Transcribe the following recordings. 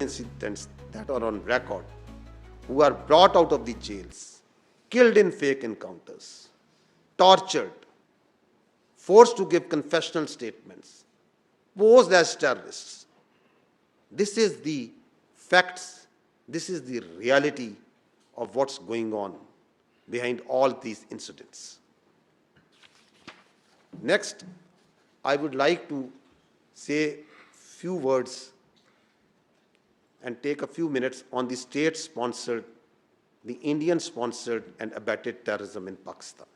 incidents that are on record, who are brought out of the jails, killed in fake encounters, tortured, forced to give confessional statements, posed as terrorists. This is the facts, this is the reality of what's going on behind all these incidents. Next, I would like to say few words and take a few minutes on the state-sponsored, the Indian-sponsored and abetted terrorism in Pakistan.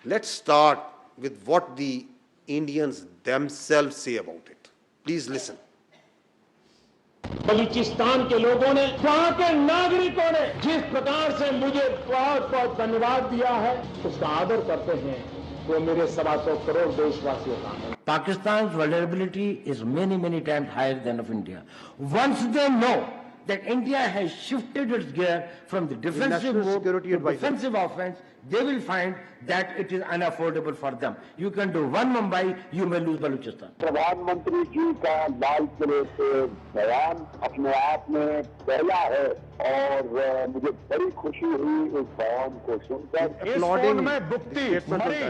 Let's start with what the Indians themselves say about it. Please listen. Balochistan के लोगों ने, वहां के नागरिकों ने जिस प्रकार से मुझे बहुत बहुत धन्यवाद दिया है, उसका आदर करते हैं, वो मेरे 125 करोड़ देशवासियों का है. Pakistan's vulnerability is many times higher than of India. Once they know that India has shifted its gear from the defensive mode to defensive offense, they will find that it is unaffordable for them. You can do one Mumbai, you may lose Balochistan. प्रधानमंत्री जी का लाल किले से बयान अपने आप में पहला है और मुझे बड़ी खुशी हुई इस बयान को सुनकर. इस फोन में दुखती, मरी,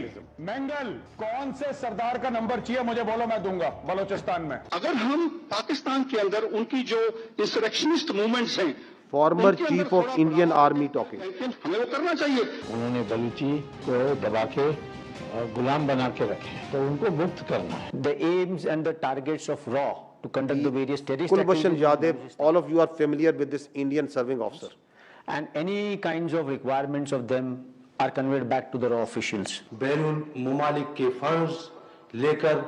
मंगल, कौन से सरदार का नंबर चाहिए मुझे बोलो, मैं दूंगा बलोचिस्तान में. अगर हम पाकिस्तान के अंदर उनकी जो इंसरेक्शनिस्ट मूवमेंट्स हैं, Former Chief of Indian Army talking. हमें वो करना चाहिए. उन्होंने बलूची को दबा के और गुलाम बना के रखे, तो उनको मुक्त करना है. The aims and the targets of RAW to conduct the various terrorist Kulbhushan activities. Yadav, all of you are familiar with this Indian serving officer. And any kinds of requirements of them are conveyed back to the RAW officials. बैरून मुमालिक के funds लेकर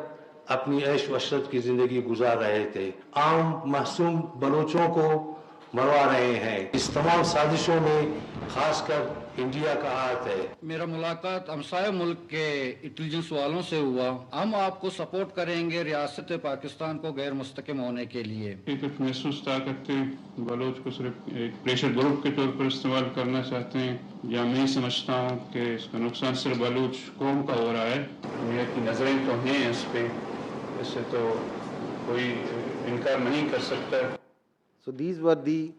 अपनी ऐश वशरत की जिंदगी गुजार रहे थे. आम मासूम बलोचों को मरवा रहे हैं. इस तमाम साजिशों में खासकर इंडिया का हाथ है. मेरा मुलाकात हमसाया मुल्क के इंटेलिजेंस वालों से हुआ. हम आपको सपोर्ट करेंगे रियासत पाकिस्तान को गैर मुस्तकिम होने के लिए. एक महसूस ताकत बलोच को सिर्फ एक प्रेशर ग्रुप के तौर पर इस्तेमाल करना चाहते हैं, या मैं समझता हूँ कि इसका नुकसान सिर्फ बलूच कौम का हो रहा है. दुनिया की नजरें तो हैं इस पे, इससे तो कोई इनकार नहीं कर सकता. So these were the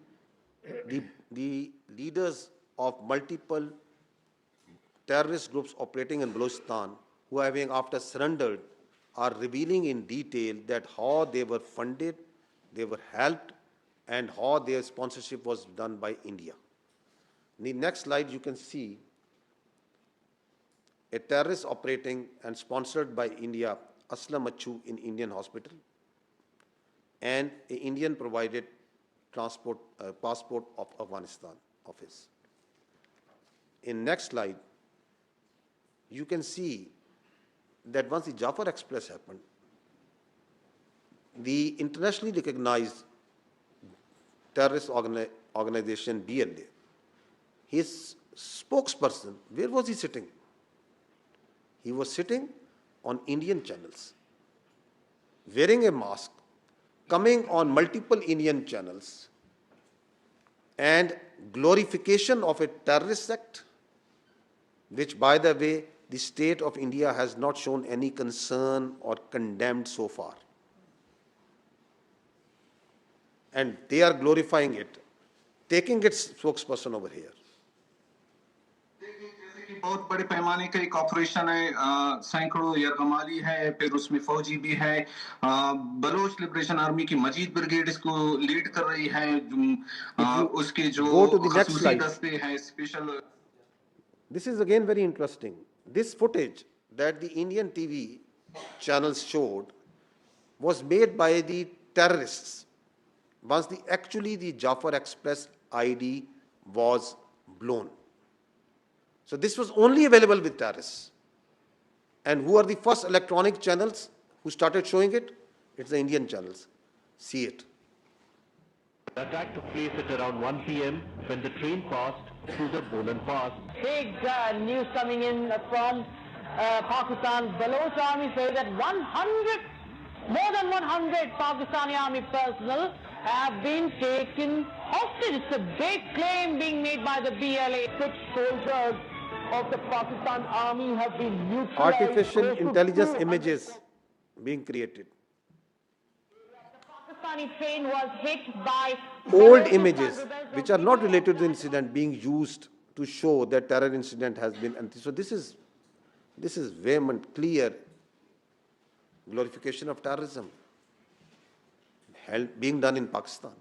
leaders of multiple terrorist groups operating in Balochistan, who, having after surrendered, are revealing in detail that how they were funded, they were helped, and how their sponsorship was done by India. In the next slide, you can see a terrorist operating and sponsored by India, Aslam Achu, in Indian hospital, and an Indian provided passport of Afghanistan office. In next slide, you can see that once the Jafar Express happened, the internationally recognized terrorist organization BLA, his spokesperson, where was he sitting? He was sitting on Indian channels, wearing a mask, coming on multiple Indian channels, and glorification of a terrorist sect, which, by the way, the state of India has not shown any concern or condemned so far. And they are glorifying it, taking its spokesperson over here. बहुत बड़े पैमाने का एक operation है, सैकड़ों यरगमाली है, फिर उसमें फौजी भी है. बलोच लिबरेशन आर्मी की मजीद ब्रिगेड इसको लीड कर रही है. उसके जो खासूसी दस्ते हैं special. This is again very interesting. This footage that the Indian TV channels showed was made by the terrorists once actually the Jafar Express ID was blown. So this was only available with terrorists. And who are the first electronic channels who started showing it? It's the Indian channels. See it. The attack took place at around 1 p.m. when the train passed through the Bolan Pass. Big news coming in from Pakistan. Baloch Army say that more than 100 Pakistani Army personnel have been taken hostage. It's a big claim being made by the BLA. 6 soldiers of the Pakistan Army have been neutralized. Artificial intelligence images being created. Pakistani train was hit by old Balochistan images rebels which are not related to the incident being used to show that terror incident has been. So this is vehement, clear glorification of terrorism being done in Pakistan.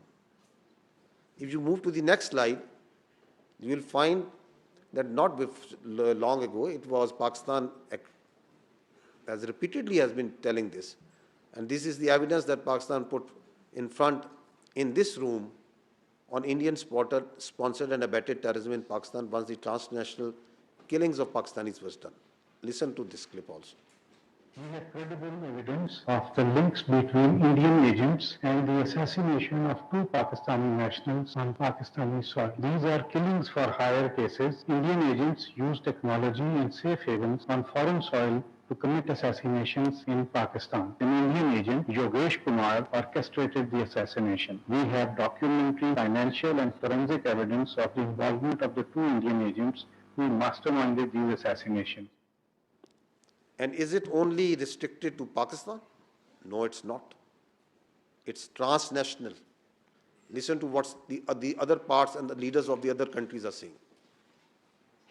If you move to the next slide, you will find that not long ago, it was Pakistan, as repeatedly has been telling this, and this is the evidence that Pakistan put in front in this room on Indian sponsored and abetted terrorism in Pakistan once the transnational killings of Pakistanis was done. Listen to this clip also. We have credible evidence of the links between Indian agents and the assassination of 2 Pakistani nationals on Pakistani soil. These are killings for hire cases. Indian agents use technology and safe havens on foreign soil to commit assassinations in Pakistan. An Indian agent, Yogesh Kumar, orchestrated the assassination. We have documentary, financial and forensic evidence of the involvement of the 2 Indian agents who masterminded these assassinations. And is it only restricted to Pakistan? No, it's not. It's transnational. Listen to what the other parts and the leaders of the other countries are saying.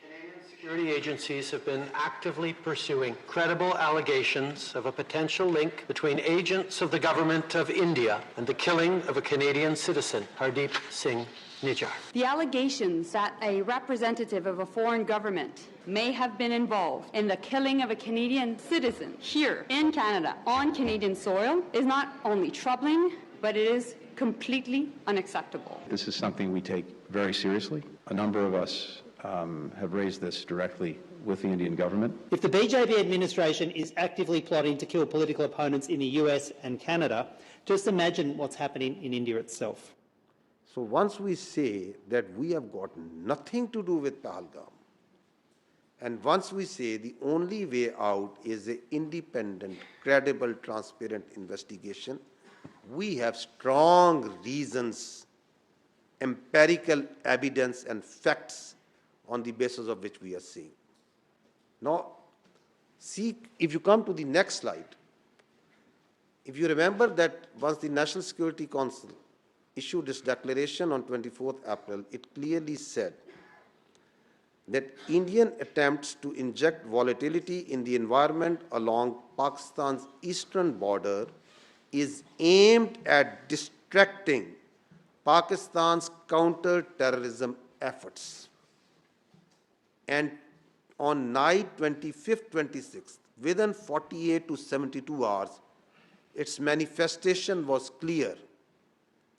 Canadian security agencies have been actively pursuing credible allegations of a potential link between agents of the government of India and the killing of a Canadian citizen, Hardeep Singh Nijjar. The allegations that a representative of a foreign government may have been involved in the killing of a Canadian citizen here in Canada on Canadian soil is not only troubling, but it is completely unacceptable. This is something we take very seriously. A number of us have raised this directly with the Indian government. If the BJP administration is actively plotting to kill political opponents in the US and Canada, just imagine what's happening in India itself. So once we say that we have got nothing to do with Pahalgam, and once we say the only way out is an independent, credible, transparent investigation, we have strong reasons, empirical evidence and facts on the basis of which we are saying. Now, see, if you come to the next slide, if you remember that once the National Security Council issued its declaration on 24th April, it clearly said that Indian attempts to inject volatility in the environment along Pakistan's eastern border is aimed at distracting Pakistan's counter-terrorism efforts. And on night 25th, 26th, within 48 to 72 hours, its manifestation was clear.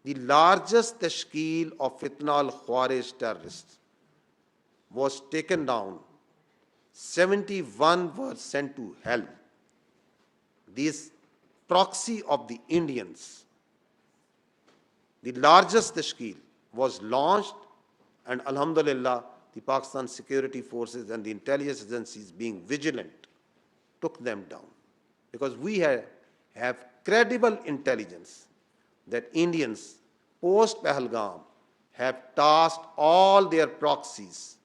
The largest tashkeel of fitna al-Khawarij terrorists was taken down. 71 were sent to hell. This proxy of the Indians, the largest tashkeel, was launched, and alhamdulillah, the Pakistan security forces and the intelligence agencies, being vigilant, took them down. Because we have credible intelligence that Indians, post-Pahalgam, have tasked all their proxies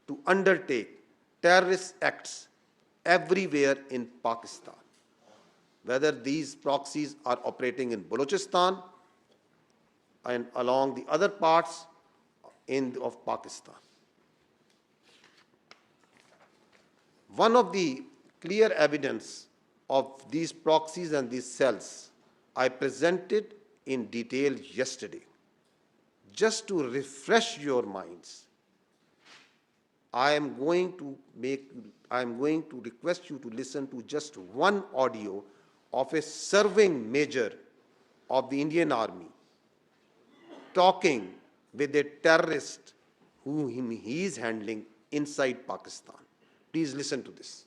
to undertake terrorist acts everywhere in Pakistan, whether these proxies are operating in Balochistan and along the other parts of Pakistan. One of the clear evidence of these proxies and these cells I presented in detail yesterday. Just to refresh your minds, I am going to request you to listen to just one audio of a serving major of the Indian Army talking with a terrorist whom he is handling inside Pakistan. Please listen to this.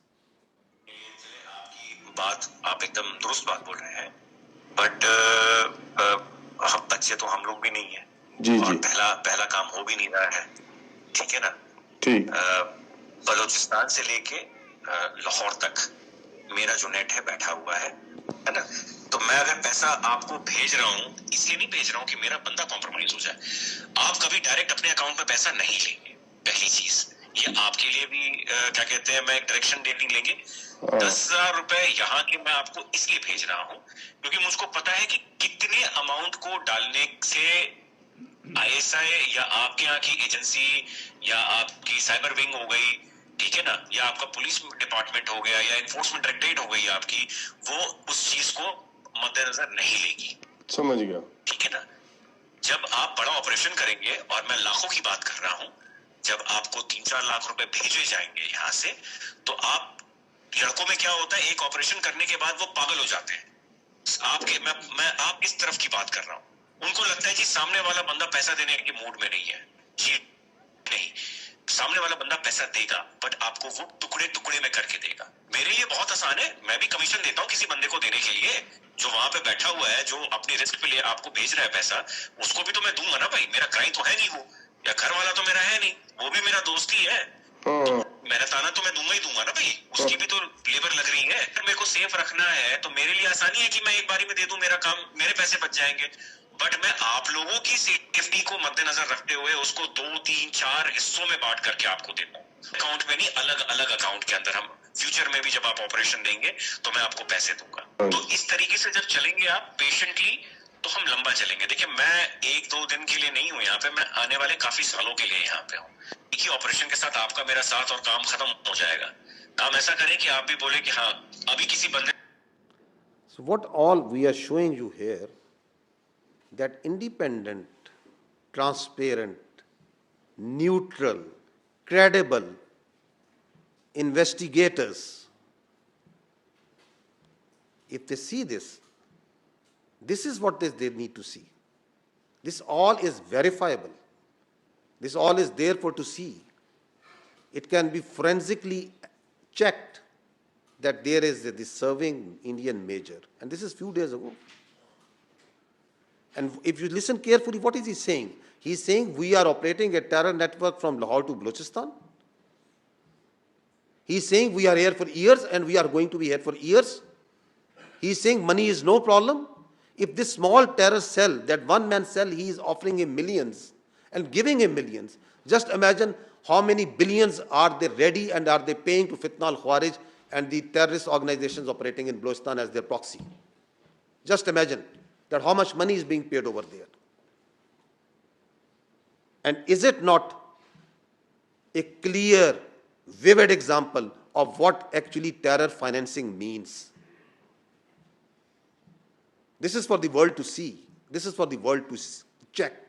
बात आप एकदम दुरुस्त बात बोल रहे हैं, but हम बच्चे तो हम लोग भी नहीं है जी, और पहला काम हो भी नहीं रहा है, ठीक है ना? ठीक। बलूचिस्तान से लेके लाहौर तक मेरा जो नेट है बैठा हुआ है ना? तो मैं अगर पैसा आपको भेज रहा हूँ, इसलिए नहीं भेज रहा हूँ कि मेरा बंदा कॉम्प्रोमाइज हो जाए। आप कभी डायरेक्ट अपने अकाउंट में पैसा नहीं लेंगे, पहली चीज। ये आपके लिए भी क्या कहते हैं, मैं एक डायरेक्शन डेटिंग लेंगे। 10,000 रुपए यहाँ के मैं आपको इसलिए भेज रहा हूँ क्योंकि मुझको पता है कि कितने अमाउंट को डालने से ISI या आपके यहाँ की एजेंसी या आपकी साइबर विंग हो गई, ठीक है ना, या आपका पुलिस डिपार्टमेंट हो गया या एनफोर्समेंट डायरेक्टरेट हो गई आपकी, वो उस चीज को मद्देनजर नहीं लेगी। समझ गया। ठीक है ना। जब आप बड़ा ऑपरेशन करेंगे, और मैं लाखों की बात कर रहा हूं, जब आपको 3-4 लाख रुपए भेजे जाएंगे यहाँ से, तो आप लड़कों में क्या होता है, एक ऑपरेशन करने के बाद वो पागल हो जाते हैं। मैं आप इस तरफ की बात कर रहा हूँ। उनको लगता है कि सामने वाला बंदा पैसा देने के मूड में नहीं है। जी नहीं, सामने वाला बंदा पैसा देगा, बट आपको वो टुकड़े टुकड़े में करके देगा। मेरे लिए बहुत आसान है, मैं भी कमीशन देता हूँ किसी बंदे को देने के लिए, जो वहां पे बैठा हुआ है, जो अपनी रिस्क पे लिए आपको भेज रहा है पैसा, उसको भी तो मैं दूंगा ना भाई। मेरा क्लाइंट तो है नहीं वो, या घर वाला तो मेरा है नहीं, वो भी मेरा दोस्त ही है। मेहनताना तो मैं दूंगा ही दूंगा ना भाई, उसकी भी तो लेबर लग रही है। अगर मेरे को सेफ रखना है तो मेरे लिए आसानी है कि मैं एक बारी में दे दूं, मेरा काम, मेरे पैसे बच जाएंगे। बट मैं आप लोगों की सेफ्टी को मद्देनजर रखते हुए उसको 2-3-4 हिस्सों में बांट करके आपको देता हूँ। अकाउंट में नहीं, अलग अलग अकाउंट के अंदर। हम फ्यूचर में भी जब आप ऑपरेशन देंगे तो मैं आपको पैसे दूंगा। तो इस तरीके से जब चलेंगे आप पेशेंटली, तो हम लंबा चलेंगे। देखिए, मैं 1-2 दिन के लिए नहीं हूँ यहाँ पे, मैं आने वाले काफी सालों के लिए यहाँ पे हूँ। एक ही ऑपरेशन के साथ आपका मेरा साथ और काम खत्म हो जाएगा। काम ऐसा करें कि आप भी बोले कि हाँ, अभी किसी बंदे। So what all we are showing you here, that independent, transparent, neutral, credible investigators, if they see this, this is what they need to see. This all is verifiable. This all is there for to see. It can be forensically checked that there is this serving Indian major. And this is few days ago. And if you listen carefully, what is he saying? He's saying we are operating a terror network from Lahore to Balochistan. He's saying we are here for years and we are going to be here for years. He's saying money is no problem. If this small terror cell, that one man cell, he is offering him millions and giving him millions. Just imagine how many billions are they ready and are they paying to Fitna al-Khawarij and the terrorist organizations operating in Balochistan as their proxy. Just imagine that how much money is being paid over there. And is it not a clear, vivid example of what actually terror financing means? This is for the world to see. This is for the world to check.